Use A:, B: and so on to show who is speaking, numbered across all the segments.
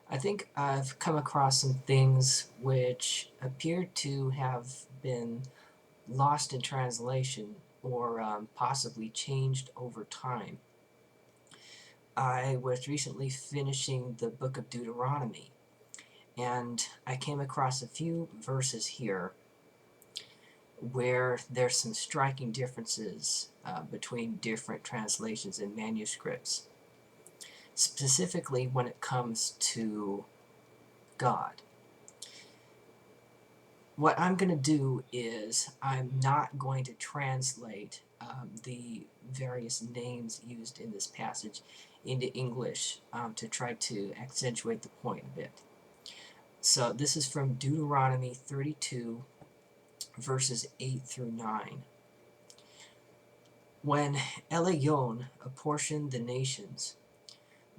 A: I think I've come across some things which appear to have been lost in translation or possibly changed over time. I was recently finishing the book of Deuteronomy, and I came across a few verses here where there's some striking differences between different translations and manuscripts, specifically when it comes to God. What I'm going to do is I'm not going to translate the various names used in this passage into English to try to accentuate the point a bit. So this is from Deuteronomy 32, verses 8 through 9. When Elion apportioned the nations,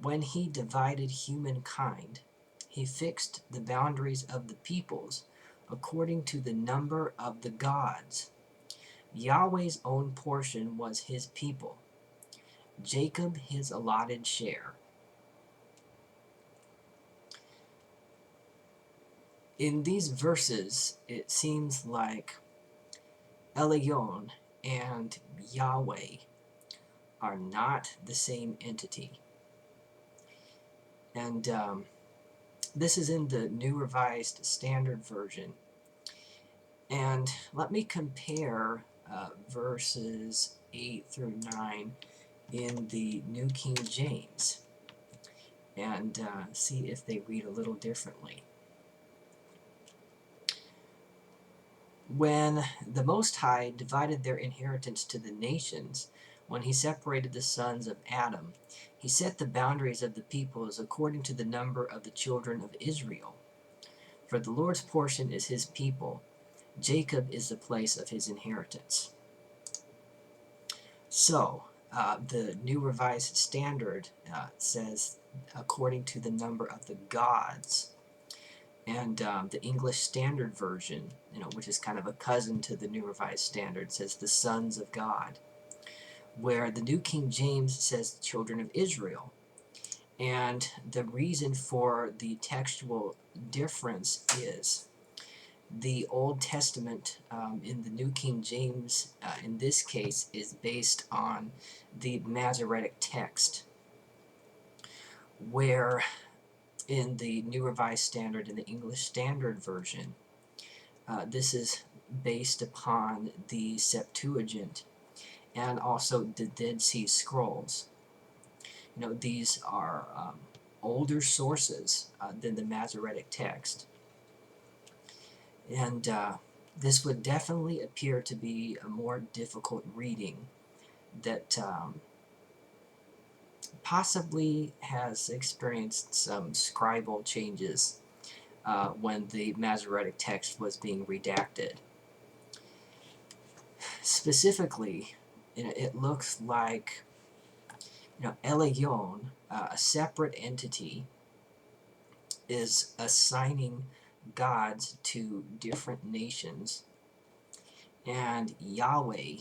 A: when he divided humankind, he fixed the boundaries of the peoples according to the number of the gods. Yahweh's own portion was his people, Jacob his allotted share. In these verses, it seems like Elion and Yahweh are not the same entity. And this is in the New Revised Standard Version. And let me compare verses 8 through 9 in the New King James and see if they read a little differently. When the Most High divided their inheritance to the nations, when he separated the sons of Adam, he set the boundaries of the peoples according to the number of the children of Israel. For the Lord's portion is his people, Jacob is the place of his inheritance. So, the New Revised Standard says according to the number of the gods. And the English Standard Version, which is kind of a cousin to the New Revised Standard, says the sons of God, where the New King James says the children of Israel. And the reason for the textual difference is the Old Testament in the New King James, in this case, is based on the Masoretic text, where in the New Revised Standard and the English Standard Version, this is based upon the Septuagint and also the Dead Sea Scrolls. These are older sources than the Masoretic text. And this would definitely appear to be a more difficult reading that possibly has experienced some scribal changes when the Masoretic text was being redacted. Specifically, it looks like Elion, a separate entity, is assigning gods to different nations, and Yahweh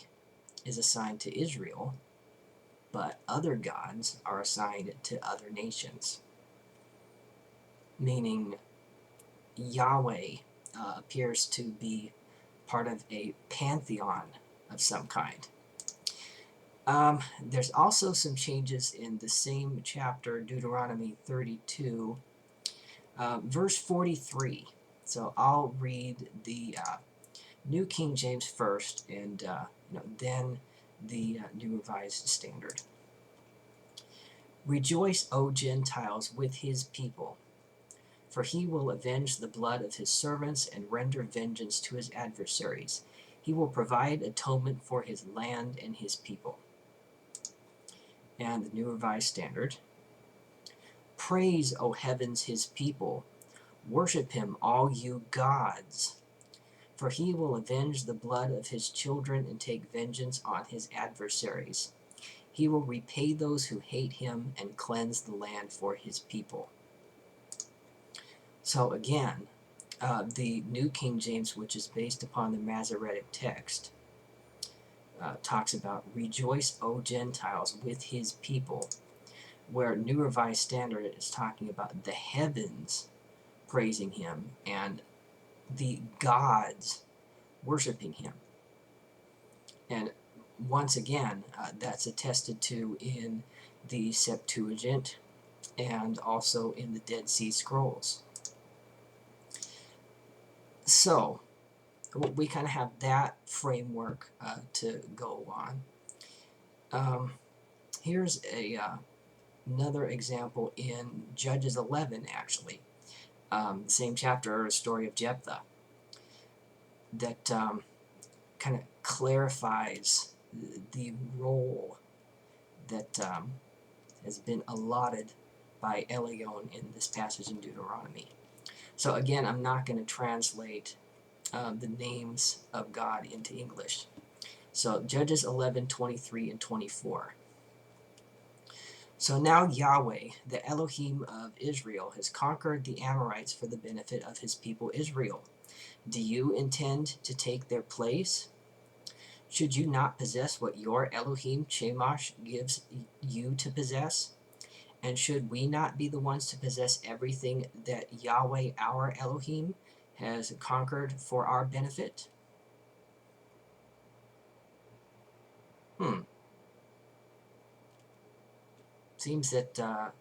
A: is assigned to Israel, but other gods are assigned to other nations. Meaning, Yahweh appears to be part of a pantheon of some kind. There's also some changes in the same chapter, Deuteronomy 32, verse 43. So I'll read the New King James first, and then the New Revised Standard. Rejoice, O Gentiles, with his people, for he will avenge the blood of his servants and render vengeance to his adversaries. He will provide atonement for his land and his people. And the New Revised Standard. Praise, O heavens, his people. Worship him, all you gods. For he will avenge the blood of his children and take vengeance on his adversaries. He will repay those who hate him and cleanse the land for his people. So again, the New King James, which is based upon the Masoretic text, talks about, rejoice, O Gentiles, with his people, where New Revised Standard is talking about the heavens praising him and the gods worshiping him. And once again, that's attested to in the Septuagint and also in the Dead Sea Scrolls. So we kind of have that framework to go on. Here's another example in Judges 11, actually. Same chapter, a story of Jephthah, that kind of clarifies the role that has been allotted by Elion in this passage in Deuteronomy. So again, I'm not going to translate the names of God into English. So Judges 11, 23 and 24. So now Yahweh, the Elohim of Israel, has conquered the Amorites for the benefit of his people Israel. Do you intend to take their place? Should you not possess what your Elohim Chemosh gives you to possess? And should we not be the ones to possess everything that Yahweh our Elohim has conquered for our benefit? Seems that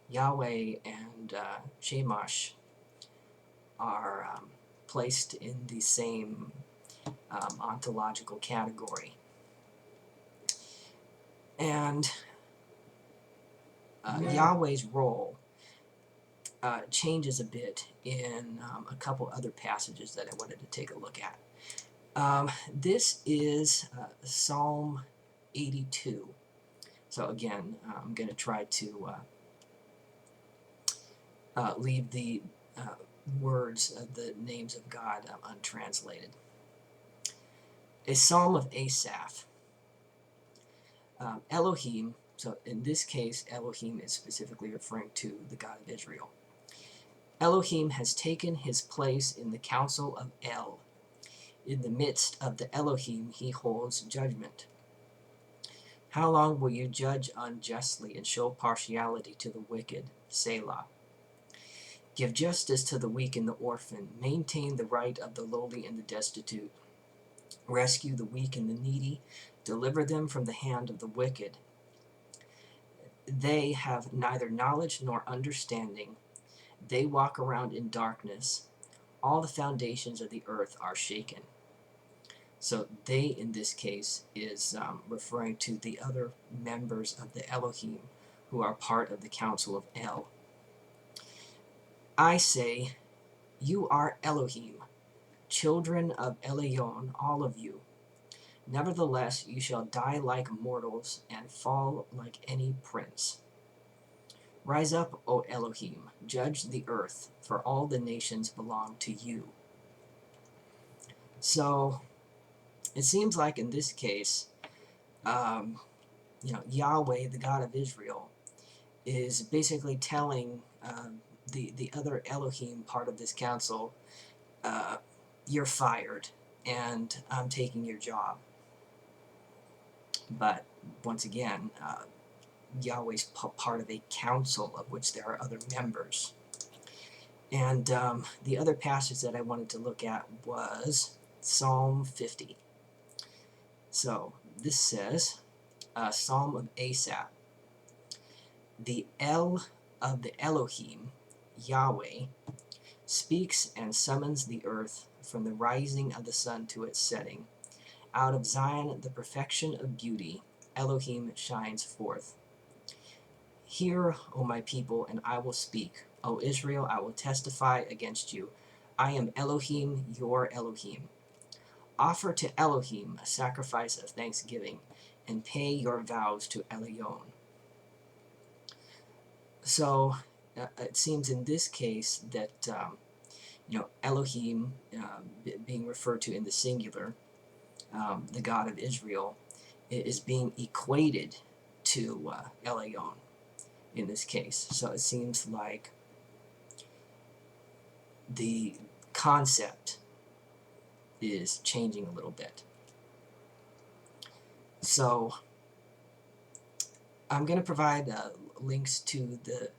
A: Yahweh and Chemosh are placed in the same ontological category. And Yahweh's role changes a bit in a couple other passages that I wanted to take a look at. This is Psalm 82. So again, I'm going to try to leave the words of the names of God untranslated. A psalm of Asaph. Elohim, so in this case, Elohim is specifically referring to the God of Israel. Elohim has taken his place in the council of El. In the midst of the Elohim, he holds judgment. How long will you judge unjustly and show partiality to the wicked? Selah. Give justice to the weak and the orphan. Maintain the right of the lowly and the destitute. Rescue the weak and the needy. Deliver them from the hand of the wicked. They have neither knowledge nor understanding. They walk around in darkness. All the foundations of the earth are shaken. So they, in this case, is referring to the other members of the Elohim who are part of the council of El. I say, you are Elohim, children of Elion, all of you. Nevertheless, you shall die like mortals and fall like any prince. Rise up, O Elohim, judge the earth, for all the nations belong to you. So it seems like in this case, Yahweh, the God of Israel, is basically telling the other Elohim part of this council, you're fired, and I'm taking your job. But once again, Yahweh's part of a council of which there are other members. And the other passage that I wanted to look at was Psalm 50. So this says, Psalm of Asaph. The El of the Elohim, Yahweh, speaks and summons the earth from the rising of the sun to its setting. Out of Zion, the perfection of beauty, Elohim shines forth. Hear, O my people, and I will speak. O Israel, I will testify against you. I am Elohim, your Elohim. Offer to Elohim a sacrifice of thanksgiving, and pay your vows to Elion. So it seems in this case that Elohim, being referred to in the singular, the God of Israel, is being equated to Elion in this case. So it seems like the concept is changing a little bit. So I'm going to provide links to the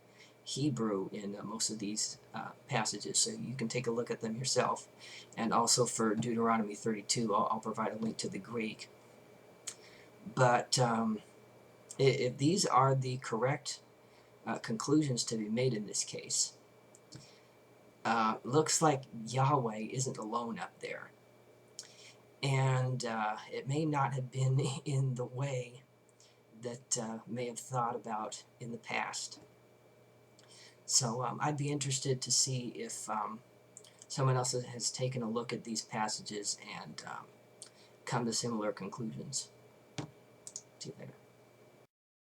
A: Hebrew in most of these passages, so you can take a look at them yourself. And also for Deuteronomy 32, I'll provide a link to the Greek. But if these are the correct conclusions to be made in this case, looks like Yahweh isn't alone up there. And it may not have been in the way that may have thought about in the past. So I'd be interested to see if someone else has taken a look at these passages and come to similar conclusions. See you later.